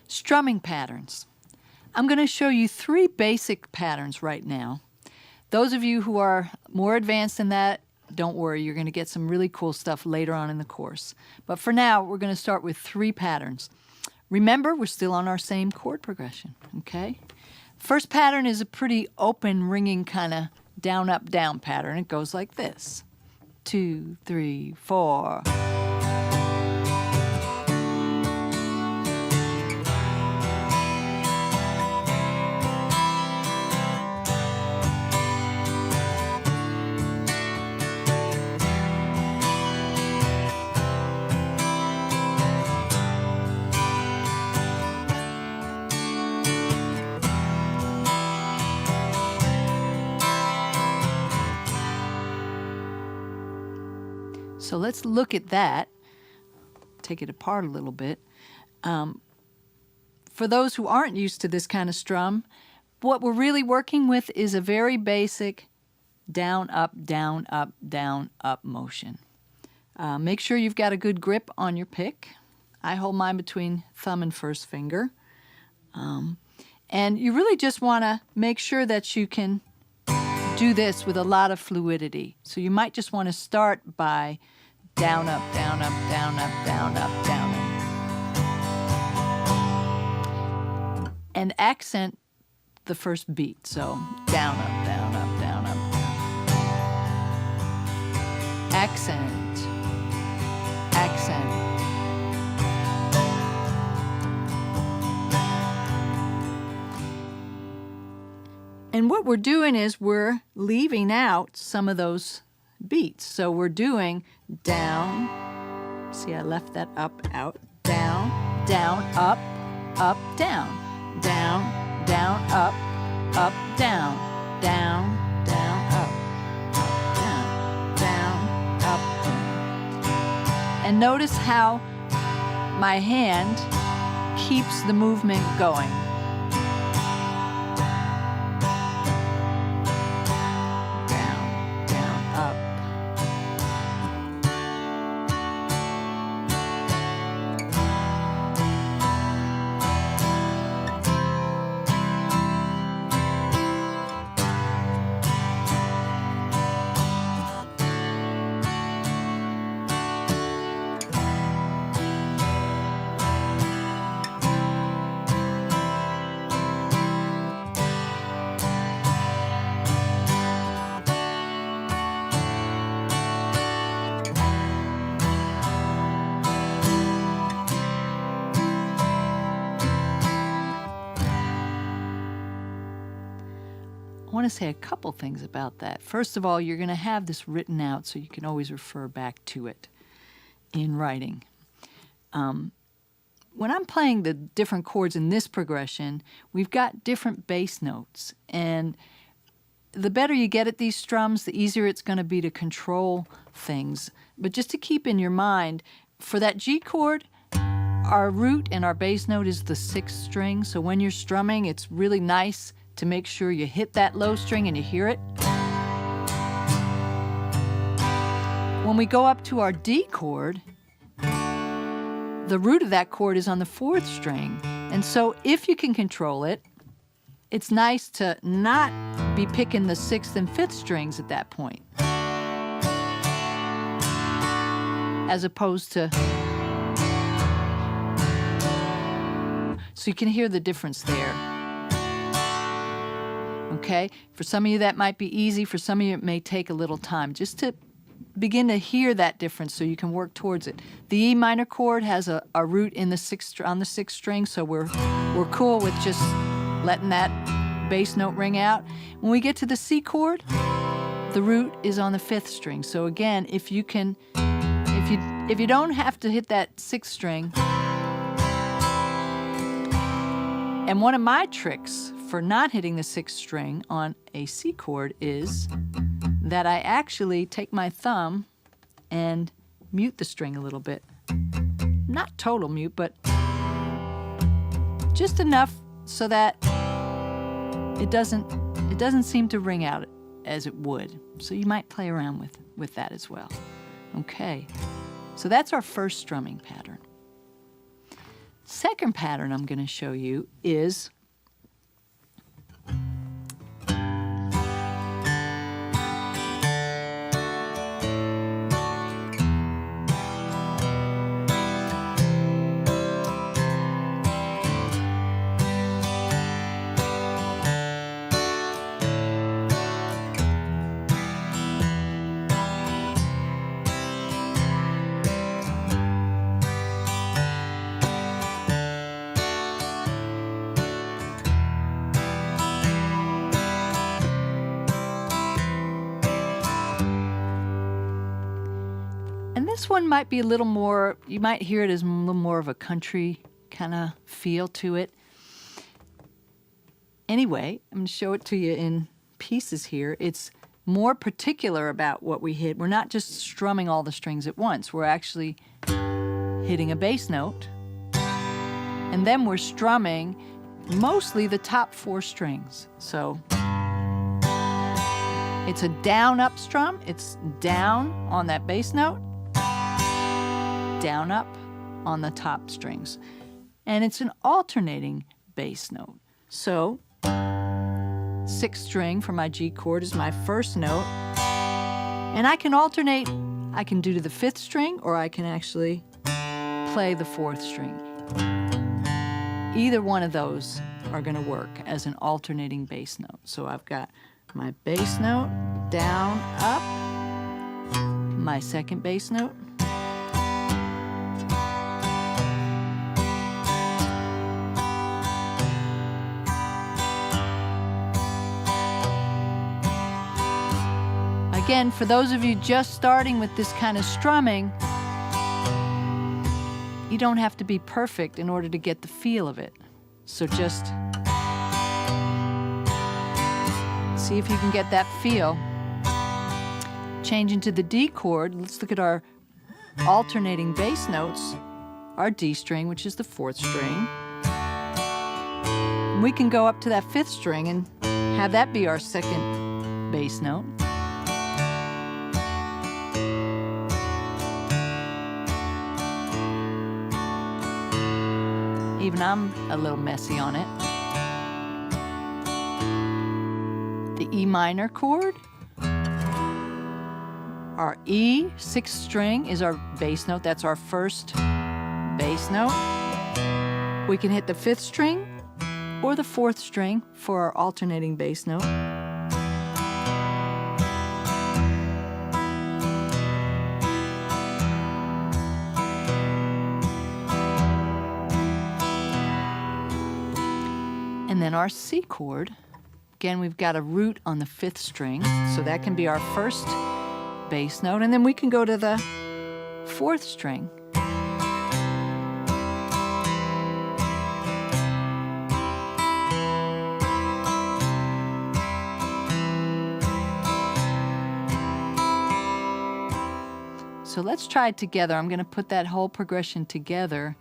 Strumming patterns. I'm going to show you 3 basic patterns right now. Those of you who are more advanced than that, don't worry, you're going to get some really cool stuff later on in the course. But for now, we're going to start with 3 patterns. Remember, we're still on our same chord progression, okay? First pattern is a pretty open, ringing kind of down, up, down pattern. It goes like this. 2, 3, 4. So let's look at that, take it apart a little bit. For those who aren't used to this kind of strum, what we're really working with is a very basic down, up, down, up, down, up motion. Make sure you've got a good grip on your pick. I hold mine between thumb and first finger. And you really just want to make sure that you can do this with a lot of fluidity. So you might just want to start by down, up, down, up, down, up, down, up, down. And accent the first beat. So down, up, down, up, down, up. Accent, accent. And what we're doing is we're leaving out some of those beats. So we're doing down, see I left that up, out, down, down, up, down, down, down, up, down, down, down, up, down, down, up, down. And notice how my hand keeps the movement going. I want to say a couple things about that. First of all, you're going to have this written out so you can always refer back to it in writing. When I'm playing the different chords in this progression, we've got different bass notes. And the better you get at these strums, the easier it's going to be to control things. But just to keep in your mind, for that G chord, our root and our bass note is the 6th string. So when you're strumming, it's really nice to make sure you hit that low string and you hear it. When we go up to our D chord, the root of that chord is on the 4th string. And so if you can control it, it's nice to not be picking the 6th and 5th strings at that point, as opposed to, so you can hear the difference there. Okay, for some of you that might be easy, for some of you it may take a little time just to begin to hear that difference so you can work towards it. The E minor chord has a root in the 6th, on the 6th string, so we're cool with just letting that bass note ring out. When we get to the C chord, the root is on the 5th string. So again, if you don't have to hit that 6th string, and one of my tricks for not hitting the 6th string on a C chord is that I actually take my thumb and mute the string a little bit. Not total mute, but just enough so that it doesn't seem to ring out as it would. So you might play around with that as well. Okay, so that's our first strumming pattern. Second pattern I'm going to show you is this one might be a little more, you might hear it as a little more of a country kind of feel to it. Anyway, I'm going to show it to you in pieces here. It's more particular about what we hit. We're not just strumming all the strings at once. We're actually hitting a bass note, and then we're strumming mostly the top 4 strings. So it's a down-up strum. It's down on that bass note, down up on the top strings, and it's an alternating bass note. So 6th string for my G chord is my first note, and I can alternate. I can do to the 5th string, or I can actually play the 4th string. Either one of those are going to work as an alternating bass note. So I've got my bass note, down, up, my second bass note, again, for those of you just starting with this kind of strumming, you don't have to be perfect in order to get the feel of it. So just see if you can get that feel. Changing to the D chord, let's look at our alternating bass notes. Our D string, which is the 4th string. We can go up to that 5th string and have that be our second bass note. Even I'm a little messy on it. The E minor chord. Our E, 6th string, is our bass note. That's our first bass note. We can hit the 5th string or the 4th string for our alternating bass note. And then our C chord, again, we've got a root on the 5th string, so that can be our first bass note, and then we can go to the 4th string. So let's try it together. I'm going to put that whole progression together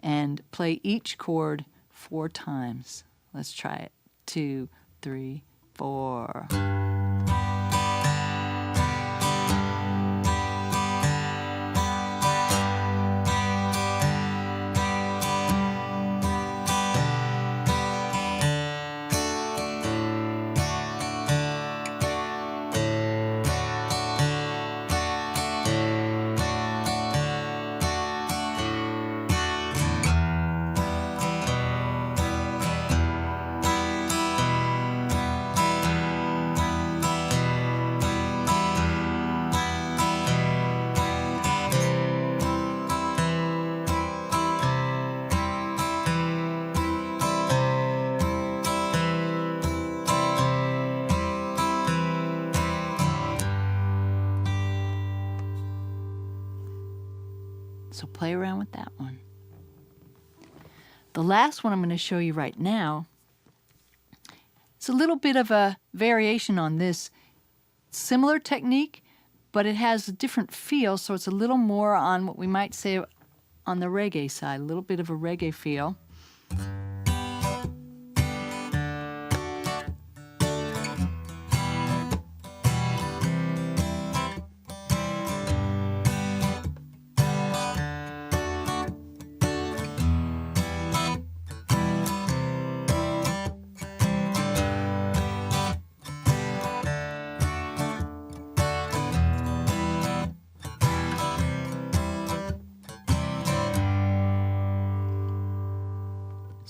and play each chord 4 times. Let's try it. 2, 3, 4. So play around with that one. The last one I'm going to show you right now, it's a little bit of a variation on this. Similar technique, but it has a different feel, so it's a little more on what we might say on the reggae side, a little bit of a reggae feel.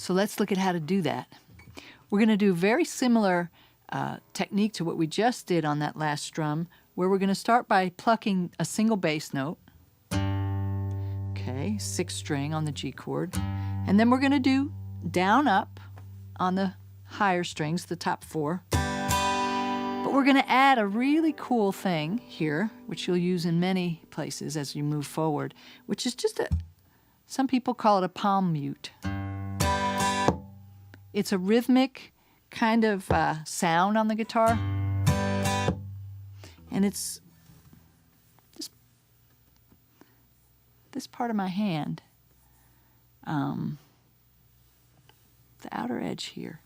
So let's look at how to do that. We're going to do a very similar technique to what we just did on that last strum, where we're going to start by plucking a single bass note. Okay, 6th string on the G chord. And then we're going to do down up on the higher strings, the top 4. But we're going to add a really cool thing here, which you'll use in many places as you move forward, which is just some people call it a palm mute. It's a rhythmic kind of sound on the guitar. And it's this part of my hand, the outer edge here.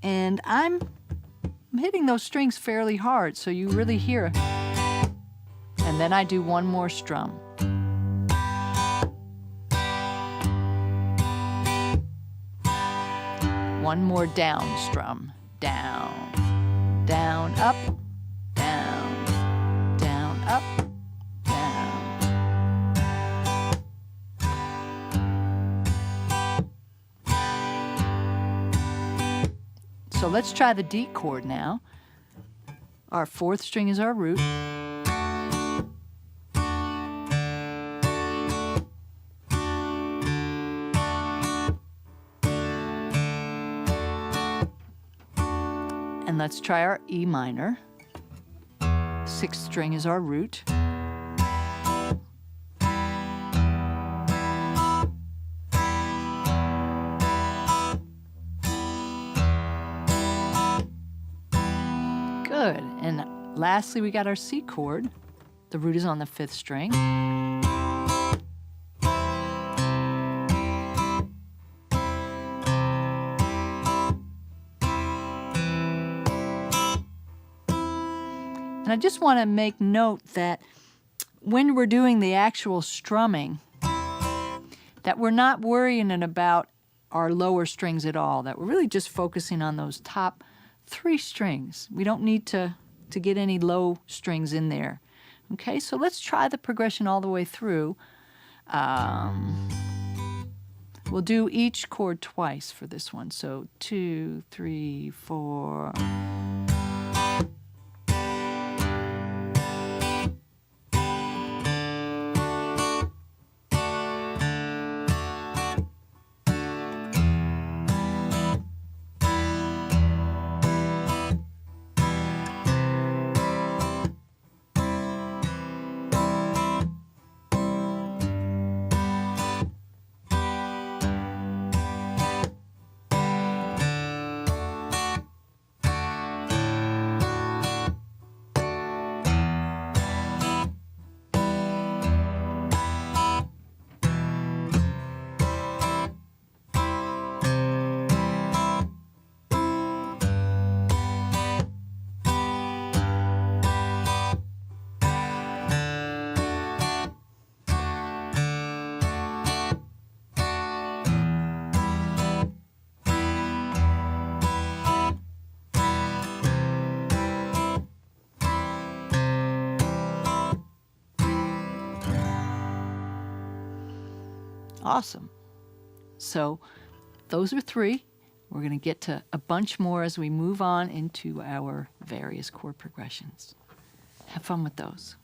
And I'm hitting those strings fairly hard, so you really hear it. And then I do one more strum. One more down strum. Down, down, up, down, down, up, down. So let's try the D chord now. Our 4th string is our root. And let's try our E minor. 6th string is our root. Good. And lastly, we got our C chord. The root is on the 5th string. And I just want to make note that when we're doing the actual strumming, that we're not worrying about our lower strings at all, that we're really just focusing on those top 3 strings. We don't need to get any low strings in there. Okay, so let's try the progression all the way through. We'll do each chord twice for this one. So 2, 3, 4. Awesome. So those are 3. We're going to get to a bunch more as we move on into our various chord progressions. Have fun with those.